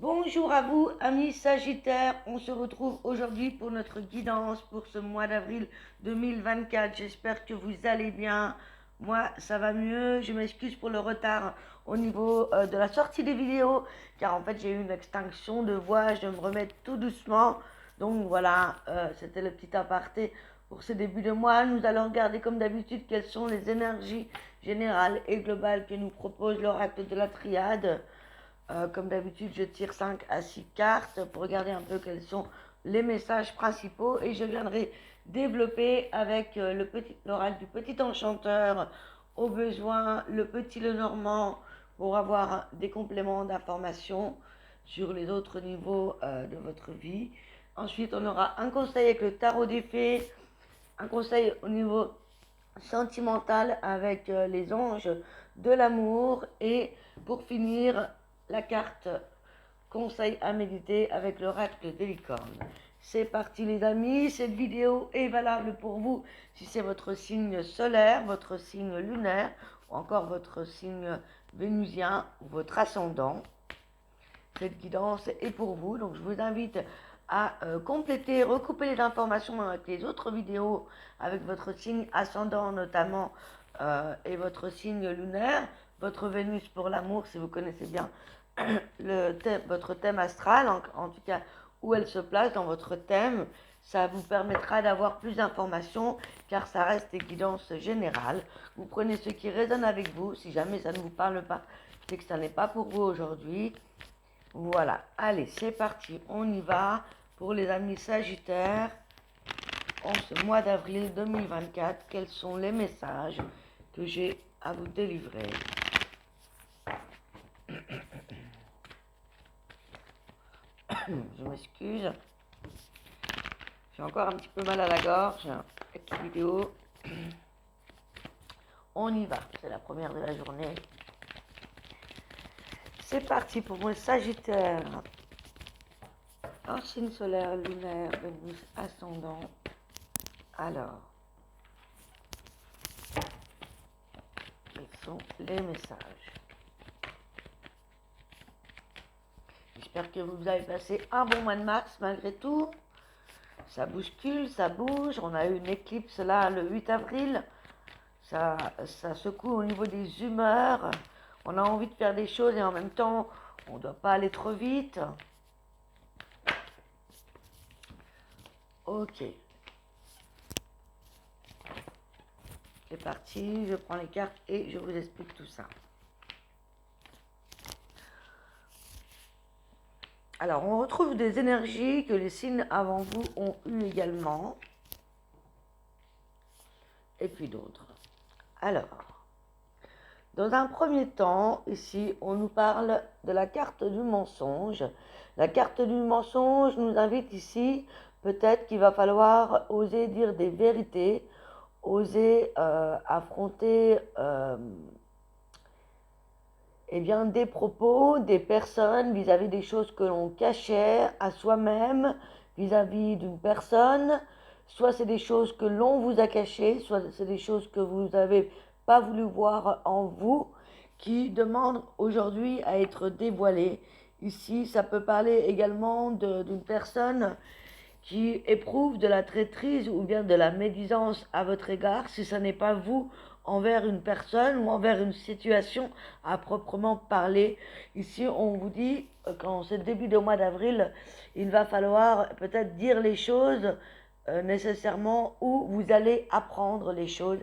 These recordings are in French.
Bonjour à vous, amis Sagittaires. On se retrouve aujourd'hui pour notre guidance pour ce mois d'avril 2024. J'espère que vous allez bien. Moi, ça va mieux. Je m'excuse pour le retard au niveau de la sortie des vidéos, car en fait, j'ai eu une extinction de voix. Je me remets tout doucement. Donc voilà, c'était le petit aparté pour ce début de mois. Nous allons regarder comme d'habitude quelles sont les énergies générales et globales que nous propose l'oracle de la triade. Comme d'habitude, je tire 5 à 6 cartes pour regarder un peu quels sont les messages principaux et je viendrai développer avec l'oracle du petit enchanteur, au besoin le petit Lenormand pour avoir des compléments d'informations sur les autres niveaux de votre vie. Ensuite, on aura un conseil avec le tarot des fées, un conseil au niveau sentimental avec les anges de l'amour et pour finir la carte conseil à méditer avec l'oracle des licornes. C'est parti les amis, cette vidéo est valable pour vous si c'est votre signe solaire, votre signe lunaire ou encore votre signe vénusien ou votre ascendant. Cette guidance est pour vous, donc je vous invite à compléter, recouper les informations avec les autres vidéos avec votre signe ascendant notamment et votre signe lunaire, votre Vénus pour l'amour si vous connaissez bien votre thème astral, en tout cas où elle se place dans votre thème. Ça vous permettra d'avoir plus d'informations car ça reste des guidances générales. Vous prenez ce qui résonne avec vous. Si jamais ça ne vous parle pas, c'est que ça n'est pas pour vous aujourd'hui. Voilà, allez, c'est parti, on y va pour les amis Sagittaires en ce mois d'avril 2024. Quels sont les messages que j'ai à vous délivrer? Je m'excuse, j'ai encore un petit peu mal à la gorge avec cette vidéo. On y va, c'est la première de la journée. C'est parti pour mon Sagittaire. En signe solaire, lunaire, Vénus, ascendant. Alors, quels sont les messages? J'espère que vous avez passé un bon mois de mars malgré tout. Ça bouscule, ça bouge. On a eu une éclipse là le 8 avril. Ça secoue au niveau des humeurs. On a envie de faire des choses et en même temps, on ne doit pas aller trop vite. Ok. C'est parti, je prends les cartes et je vous explique tout ça. Alors, on retrouve des énergies que les signes avant vous ont eues également. Et puis d'autres. Alors, dans un premier temps, ici, on nous parle de la carte du mensonge. La carte du mensonge nous invite ici, peut-être qu'il va falloir oser dire des vérités, oser affronter eh bien, des propos, des personnes vis-à-vis des choses que l'on cachait à soi-même, vis-à-vis d'une personne. Soit c'est des choses que l'on vous a cachées, soit c'est des choses que vous n'avez pas voulu voir en vous, qui demandent aujourd'hui à être dévoilées. Ici, ça peut parler également d'une personne qui éprouve de la traîtrise ou bien de la médisance à votre égard, si ce n'est pas vous envers une personne ou envers une situation à proprement parler. Ici, on vous dit, quand c'est le début du mois d'avril, il va falloir peut-être dire les choses nécessairement où vous allez apprendre les choses.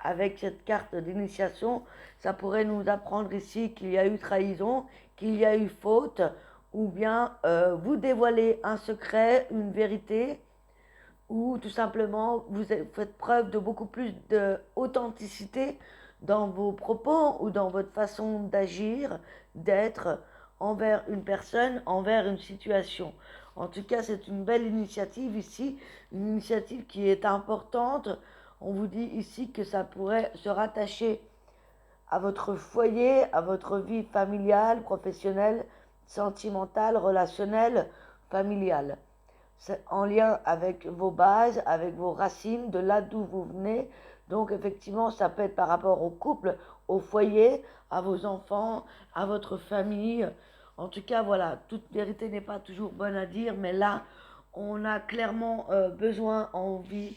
Avec cette carte d'initiation, ça pourrait nous apprendre ici qu'il y a eu trahison, qu'il y a eu faute, ou bien vous dévoilez un secret, une vérité, ou tout simplement vous faites preuve de beaucoup plus d'authenticité dans vos propos ou dans votre façon d'agir, d'être envers une personne, envers une situation. En tout cas, c'est une belle initiative ici, une initiative qui est importante. On vous dit ici que ça pourrait se rattacher à votre foyer, à votre vie familiale, professionnelle, sentimentale, relationnelle, familiale. C'est en lien avec vos bases, avec vos racines, de là d'où vous venez. Donc effectivement, ça peut être par rapport au couple, au foyer, à vos enfants, à votre famille. En tout cas, voilà, toute vérité n'est pas toujours bonne à dire, mais là, on a clairement besoin, envie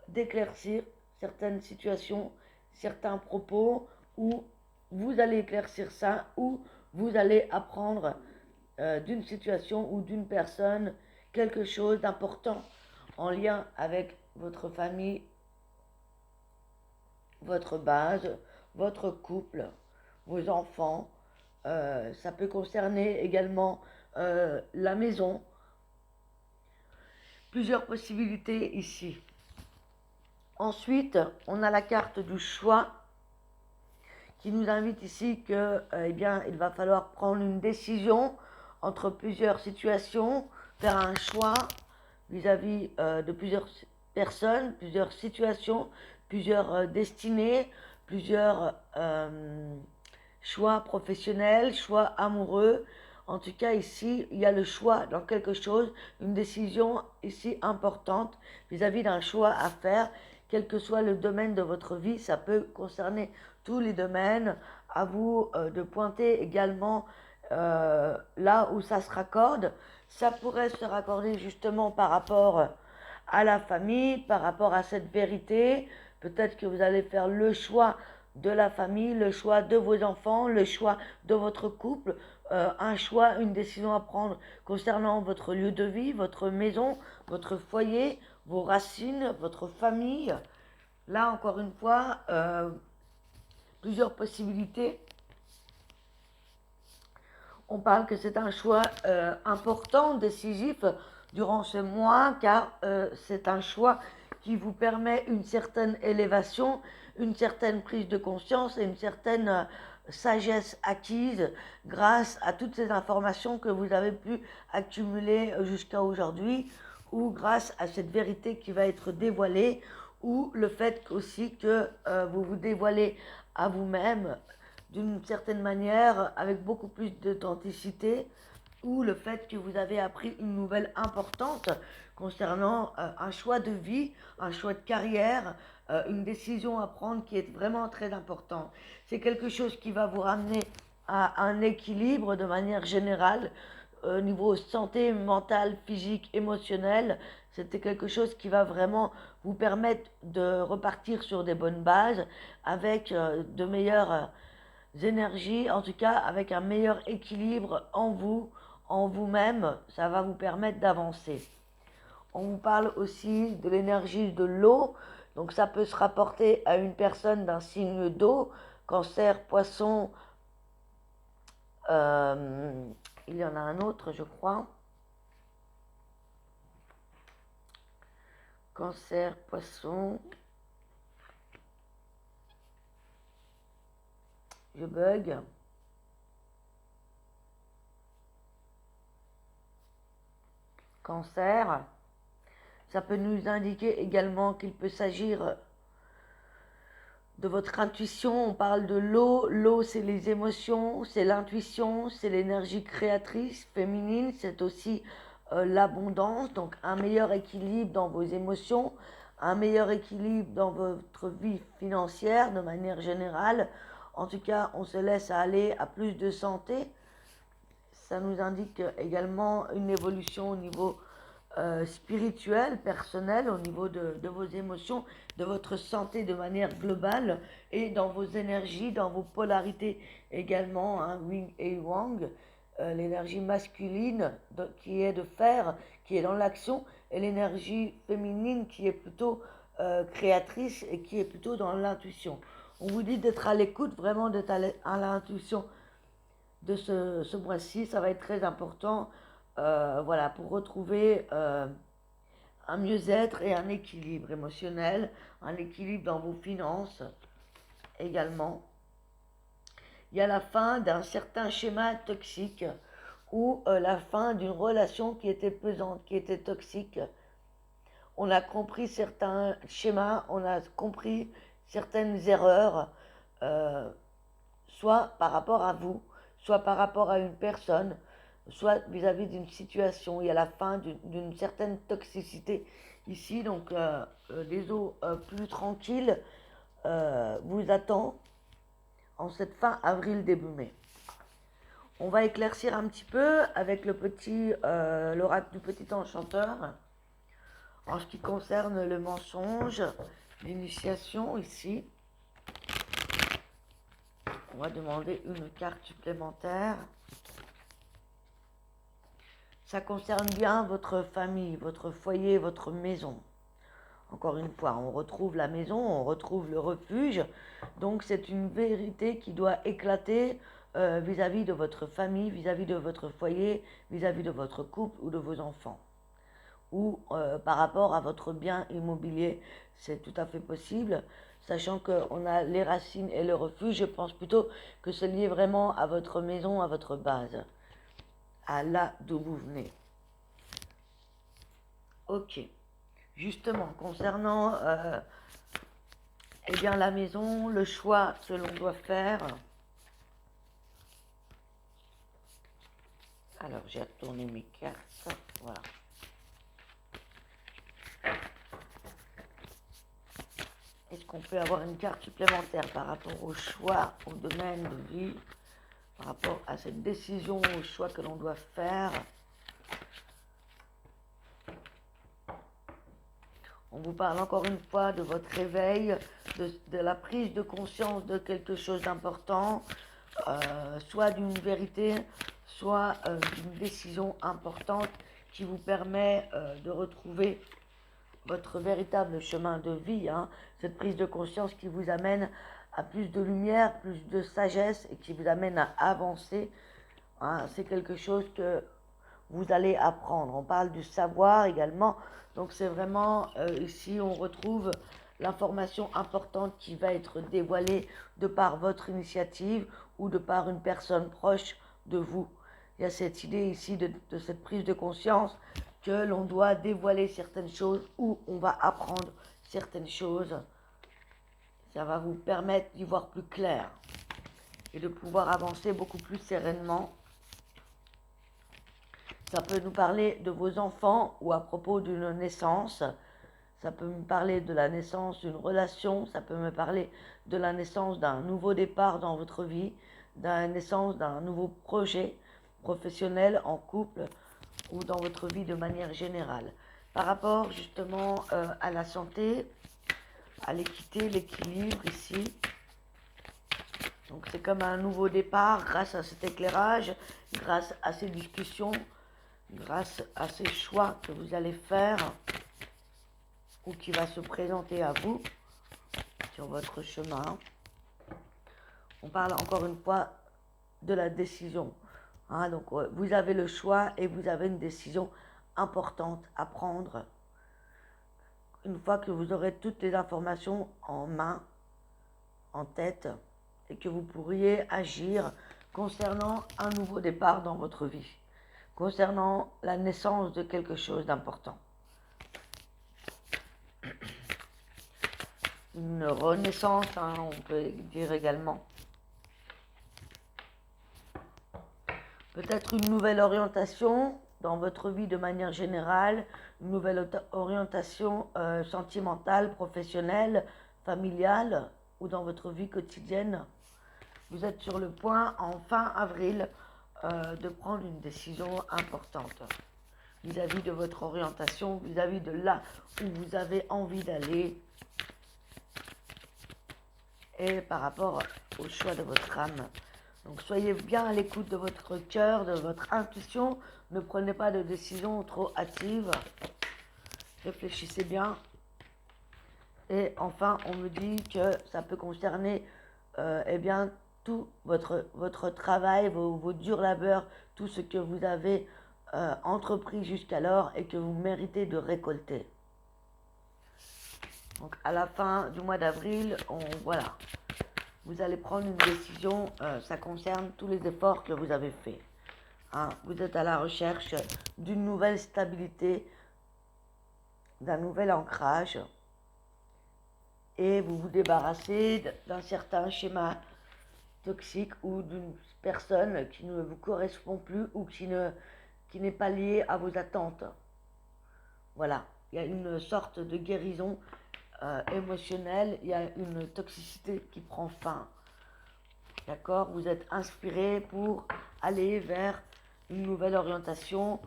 d'éclaircir certaines situations, certains propos, où vous allez éclaircir ça, où vous allez apprendre d'une situation ou d'une personne quelque chose d'important en lien avec votre famille, votre base, votre couple, vos enfants. Ça peut concerner également la maison. Plusieurs possibilités ici. Ensuite, on a la carte du choix qui nous invite ici que, eh bien, il va falloir prendre une décision entre plusieurs situations, faire un choix vis-à-vis de plusieurs personnes, plusieurs situations, plusieurs destinées, plusieurs choix professionnels, choix amoureux. En tout cas, ici, il y a le choix dans quelque chose, une décision ici importante vis-à-vis d'un choix à faire, quel que soit le domaine de votre vie. Ça peut concerner tous les domaines. À vous de pointer également là où ça se raccorde. Ça pourrait se raccorder justement par rapport à la famille, par rapport à cette vérité. Peut-être que vous allez faire le choix de la famille, le choix de vos enfants, le choix de votre couple, un choix, une décision à prendre concernant votre lieu de vie, votre maison, votre foyer, vos racines, votre famille. Là, encore une fois, plusieurs possibilités. On parle que c'est un choix important, décisif durant ce mois, car c'est un choix qui vous permet une certaine élévation, une certaine prise de conscience et une certaine sagesse acquise grâce à toutes ces informations que vous avez pu accumuler jusqu'à aujourd'hui, ou grâce à cette vérité qui va être dévoilée, ou le fait aussi que vous vous dévoilez à vous-même d'une certaine manière, avec beaucoup plus d'authenticité, ou le fait que vous avez appris une nouvelle importante concernant un choix de vie, un choix de carrière, une décision à prendre qui est vraiment très important. C'est quelque chose qui va vous ramener à un équilibre de manière générale, au niveau santé mentale, physique, émotionnelle. C'était quelque chose qui va vraiment vous permettre de repartir sur des bonnes bases avec de meilleures énergies, en tout cas avec un meilleur équilibre en vous, en vous-même. Ça va vous permettre d'avancer. On vous parle aussi de l'énergie de l'eau, donc ça peut se rapporter à une personne d'un signe d'eau, cancer, poisson, il y en a un autre je crois, cancer, poisson, je bug, cancer. Ça peut nous indiquer également qu'il peut s'agir de votre intuition. On parle de l'eau. L'eau, c'est les émotions, c'est l'intuition, c'est l'énergie créatrice féminine, c'est aussi l'abondance, donc un meilleur équilibre dans vos émotions, un meilleur équilibre dans votre vie financière de manière générale. En tout cas, on se laisse aller à plus de santé. Ça nous indique également une évolution au niveau spirituel, personnel, au niveau de vos émotions, de votre santé de manière globale et dans vos énergies, dans vos polarités également, hein, Yin et Yang, l'énergie masculine qui est de faire, qui est dans l'action, et l'énergie féminine qui est plutôt créatrice et qui est plutôt dans l'intuition. On vous dit d'être à l'écoute, vraiment d'être à l'intuition de ce mois-ci, ça va être très important, voilà, pour retrouver un mieux-être et un équilibre émotionnel, un équilibre dans vos finances également. Il y a la fin d'un certain schéma toxique ou la fin d'une relation qui était pesante, qui était toxique. On a compris certains schémas, on a compris certaines erreurs, euh, soit par rapport à vous, soit par rapport à une personne, soit vis-à-vis d'une situation. Il y a la fin d'une certaine toxicité ici, donc les eaux plus tranquilles vous attendent en cette fin avril, début mai. On va éclaircir un petit peu avec l'oracle du petit enchanteur en ce qui concerne le mensonge, l'initiation ici. On va demander une carte supplémentaire. Ça concerne bien votre famille, votre foyer, votre maison. Encore une fois, on retrouve la maison, on retrouve le refuge. Donc c'est une vérité qui doit éclater vis-à-vis de votre famille, vis-à-vis de votre foyer, vis-à-vis de votre couple ou de vos enfants. Ou par rapport à votre bien immobilier, c'est tout à fait possible. Sachant qu'on a les racines et le refuge, je pense plutôt que c'est lié vraiment à votre maison, à votre base, à là d'où vous venez. Ok. Justement, concernant eh bien, la maison, le choix que l'on doit faire. Alors, j'ai retourné mes cartes. Voilà. Est-ce qu'on peut avoir une carte supplémentaire par rapport au choix, au domaine de vie, par rapport à cette décision, au choix que l'on doit faire? On vous parle encore une fois de votre réveil, de la prise de conscience de quelque chose d'important, soit d'une vérité, soit d'une décision importante qui vous permet de retrouver votre véritable chemin de vie, hein, cette prise de conscience qui vous amène à plus de lumière, plus de sagesse et qui vous amène à avancer. Hein, c'est quelque chose que vous allez apprendre. On parle du savoir également. Donc c'est vraiment, ici on retrouve l'information importante qui va être dévoilée de par votre initiative ou de par une personne proche de vous. Il y a cette idée ici de cette prise de conscience que l'on doit dévoiler certaines choses ou on va apprendre certaines choses. Ça va vous permettre d'y voir plus clair et de pouvoir avancer beaucoup plus sereinement. Ça peut nous parler de vos enfants ou à propos d'une naissance. Ça peut me parler de la naissance d'une relation. Ça peut me parler de la naissance d'un nouveau départ dans votre vie, de la naissance d'un nouveau projet professionnel, en couple ou dans votre vie de manière générale. Par rapport justement à la santé, à l'équité, l'équilibre ici. Donc c'est comme un nouveau départ grâce à cet éclairage, grâce à ces discussions, grâce à ces choix que vous allez faire ou qui va se présenter à vous sur votre chemin. On parle encore une fois de la décision. Hein, donc vous avez le choix et vous avez une décision importante à prendre. Une fois que vous aurez toutes les informations en main, en tête, et que vous pourriez agir concernant un nouveau départ dans votre vie, concernant la naissance de quelque chose d'important. Une renaissance, hein, on peut dire également. Peut-être une nouvelle orientation dans votre vie de manière générale, une nouvelle orientation sentimentale, professionnelle, familiale ou dans votre vie quotidienne. Vous êtes sur le point en fin avril de prendre une décision importante vis-à-vis de votre orientation, vis-à-vis de là où vous avez envie d'aller et par rapport au choix de votre âme. Donc soyez bien à l'écoute de votre cœur, de votre intuition. Ne prenez pas de décision trop hâtive. Réfléchissez bien. Et enfin, on me dit que ça peut concerner eh bien, tout votre travail, vos durs labeurs, tout ce que vous avez entrepris jusqu'alors et que vous méritez de récolter. Donc à la fin du mois d'avril, voilà. Vous allez prendre une décision, ça concerne tous les efforts que vous avez faits. Hein, vous êtes à la recherche d'une nouvelle stabilité, d'un nouvel ancrage, et vous vous débarrassez d'un certain schéma toxique ou d'une personne qui ne vous correspond plus ou qui n'est pas liée à vos attentes. Voilà, il y a une sorte de guérison émotionnelle, il y a une toxicité qui prend fin. D'accord? Vous êtes inspiré pour aller vers une nouvelle orientation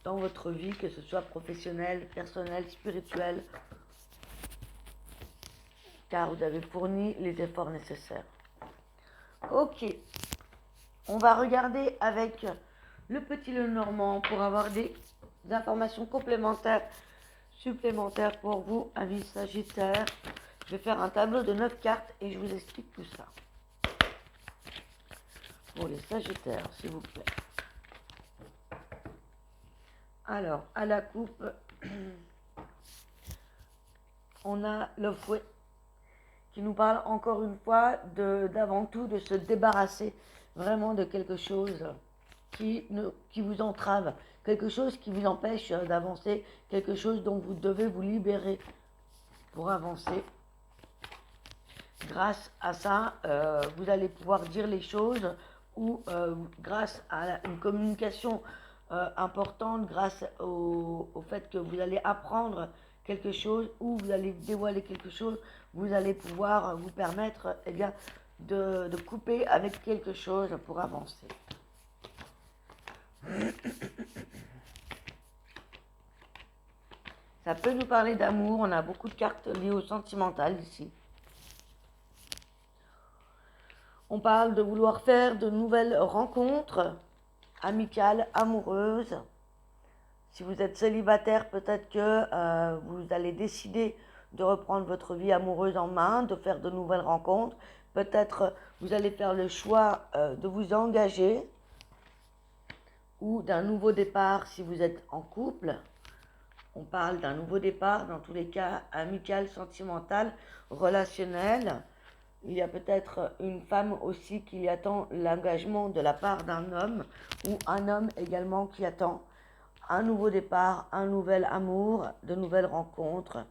dans votre vie, que ce soit professionnelle, personnelle, spirituelle, car vous avez fourni les efforts nécessaires. Ok, on va regarder avec le petit Lenormand pour avoir des informations complémentaires, supplémentaires pour vous, amis Sagittaires. Je vais faire un tableau de 9 cartes et je vous explique tout ça. Pour les Sagittaires, s'il vous plaît. Alors, à la coupe, on a le fouet qui nous parle encore une fois d'avant tout de se débarrasser vraiment de quelque chose qui vous entrave, quelque chose qui vous empêche d'avancer, quelque chose dont vous devez vous libérer pour avancer. Grâce à ça, vous allez pouvoir dire les choses ou grâce à une communication importante, grâce au fait que vous allez apprendre quelque chose ou vous allez dévoiler quelque chose, vous allez pouvoir vous permettre de couper avec quelque chose pour avancer. Ça peut nous parler d'amour, on a beaucoup de cartes liées au sentimental ici. On parle de vouloir faire de nouvelles rencontres amicales, amoureuses. Si vous êtes célibataire, peut-être que vous allez décider de reprendre votre vie amoureuse en main, de faire de nouvelles rencontres. Peut-être vous allez faire le choix de vous engager ou d'un nouveau départ si vous êtes en couple. On parle d'un nouveau départ, dans tous les cas, amical, sentimental, relationnel. Il y a peut-être une femme aussi qui attend l'engagement de la part d'un homme ou un homme également qui attend un nouveau départ, un nouvel amour, de nouvelles rencontres.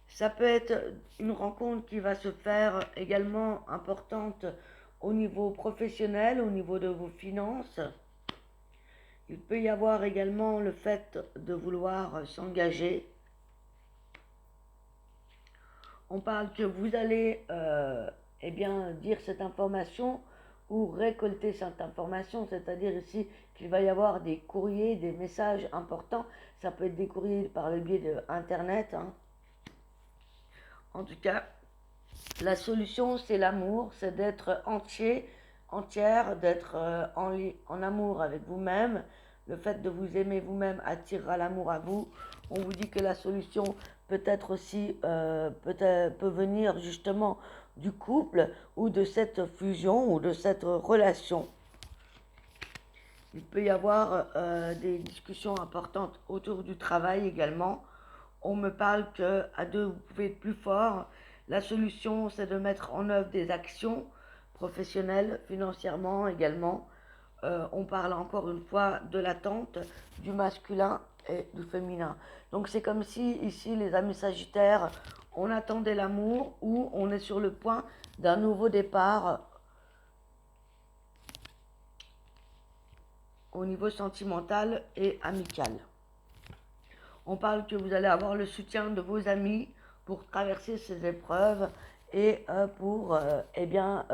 Ça peut être une rencontre qui va se faire également importante au niveau professionnel, au niveau de vos finances. Il peut y avoir également le fait de vouloir s'engager. On parle que vous allez dire cette information ou récolter cette information, c'est-à-dire ici qu'il va y avoir des courriers, des messages importants. Ça peut être des courriers par le biais d'Internet. En tout cas, la solution, c'est l'amour, c'est d'être entière, d'être en amour avec vous-même. Le fait de vous aimer vous-même attirera l'amour à vous. On vous dit que la solution peut-être aussi peut venir justement du couple ou de cette fusion ou de cette relation. Il peut y avoir des discussions importantes autour du travail également. On me parle qu'à deux, vous pouvez être plus fort. La solution, c'est de mettre en œuvre des actions professionnelles, financièrement également. On parle encore une fois de l'attente du masculin et du féminin. Donc c'est comme si ici, les amis sagittaires, on attendait l'amour ou on est sur le point d'un nouveau départ au niveau sentimental et amical. On parle que vous allez avoir le soutien de vos amis pour traverser ces épreuves et pour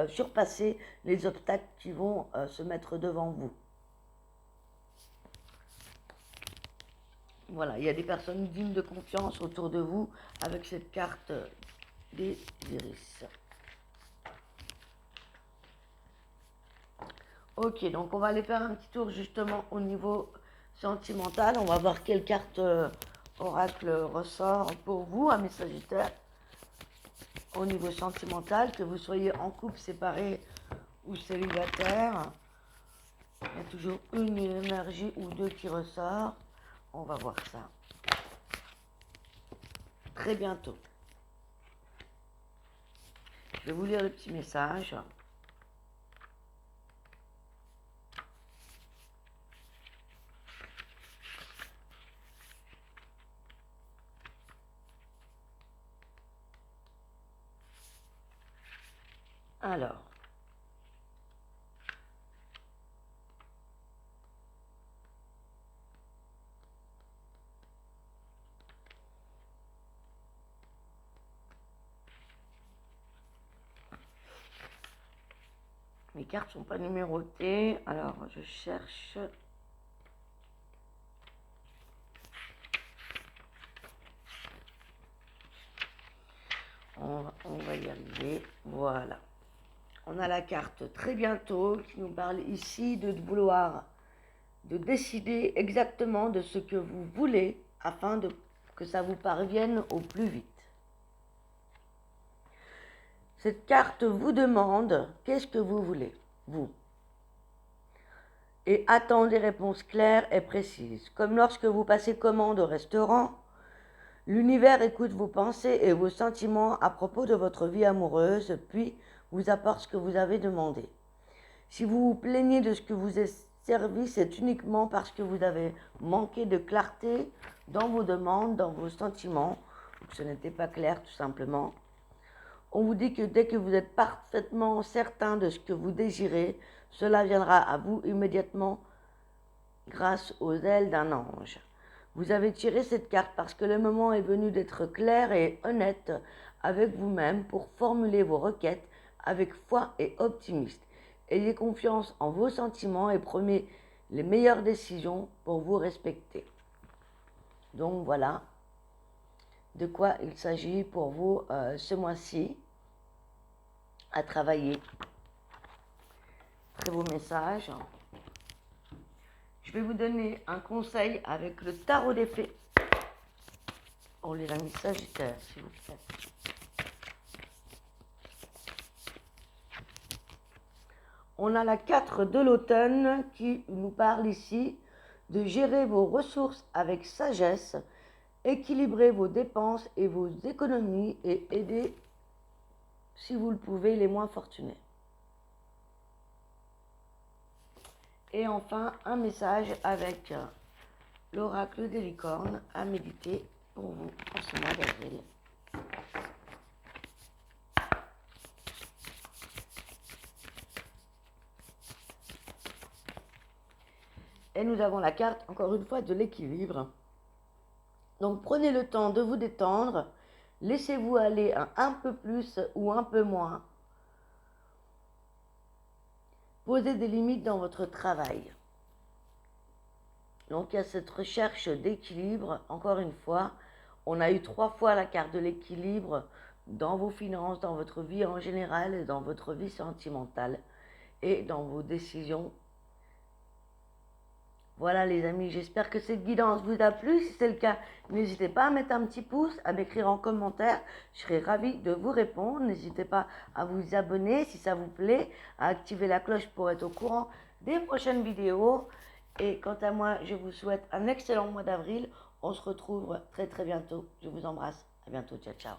surpasser les obstacles qui vont se mettre devant vous. Voilà, il y a des personnes dignes de confiance autour de vous avec cette carte des iris. Ok, donc on va aller faire un petit tour justement au niveau sentimental. On va voir quelle carte oracle ressort pour vous, amis sagittaires. Au niveau sentimental, que vous soyez en couple, séparé ou célibataire, il y a toujours une énergie ou deux qui ressort. On va voir ça très bientôt. Je vais vous lire le petit message. Alors, mes cartes sont pas numérotées, alors je cherche. On va y arriver, voilà. On a la carte très bientôt qui nous parle ici de vouloir, de décider exactement de ce que vous voulez afin que ça vous parvienne au plus vite. Cette carte vous demande qu'est-ce que vous voulez, vous. Et attend des réponses claires et précises. Comme lorsque vous passez commande au restaurant, l'univers écoute vos pensées et vos sentiments à propos de votre vie amoureuse, puis vous apporte ce que vous avez demandé. Si vous vous plaignez de ce que vous est servi, c'est uniquement parce que vous avez manqué de clarté dans vos demandes, dans vos sentiments, ou que ce n'était pas clair tout simplement. On vous dit que dès que vous êtes parfaitement certain de ce que vous désirez, cela viendra à vous immédiatement grâce aux ailes d'un ange. Vous avez tiré cette carte parce que le moment est venu d'être clair et honnête avec vous-même pour formuler vos requêtes avec foi et optimiste. Ayez confiance en vos sentiments et prenez les meilleures décisions pour vous respecter. Donc voilà de quoi il s'agit pour vous ce mois-ci à travailler. Très beau message. Je vais vous donner un conseil avec le tarot des fées. Oh les amis Sagittaires, s'il vous plaît. On a la 4 de l'automne qui nous parle ici de gérer vos ressources avec sagesse, équilibrer vos dépenses et vos économies et aider, si vous le pouvez, les moins fortunés. Et enfin, un message avec l'oracle des licornes à méditer pour vous en ce mois d'avril. Et nous avons la carte, encore une fois, de l'équilibre. Donc prenez le temps de vous détendre, laissez-vous aller un peu plus ou un peu moins. Posez des limites dans votre travail. Donc il y a cette recherche d'équilibre, encore une fois. On a eu 3 fois la carte de l'équilibre dans vos finances, dans votre vie en général, dans votre vie sentimentale et dans vos décisions. Voilà les amis, j'espère que cette guidance vous a plu. Si c'est le cas, n'hésitez pas à mettre un petit pouce, à m'écrire en commentaire. Je serai ravie de vous répondre. N'hésitez pas à vous abonner si ça vous plaît, à activer la cloche pour être au courant des prochaines vidéos. Et quant à moi, je vous souhaite un excellent mois d'avril. On se retrouve très très bientôt. Je vous embrasse. À bientôt. Ciao, ciao.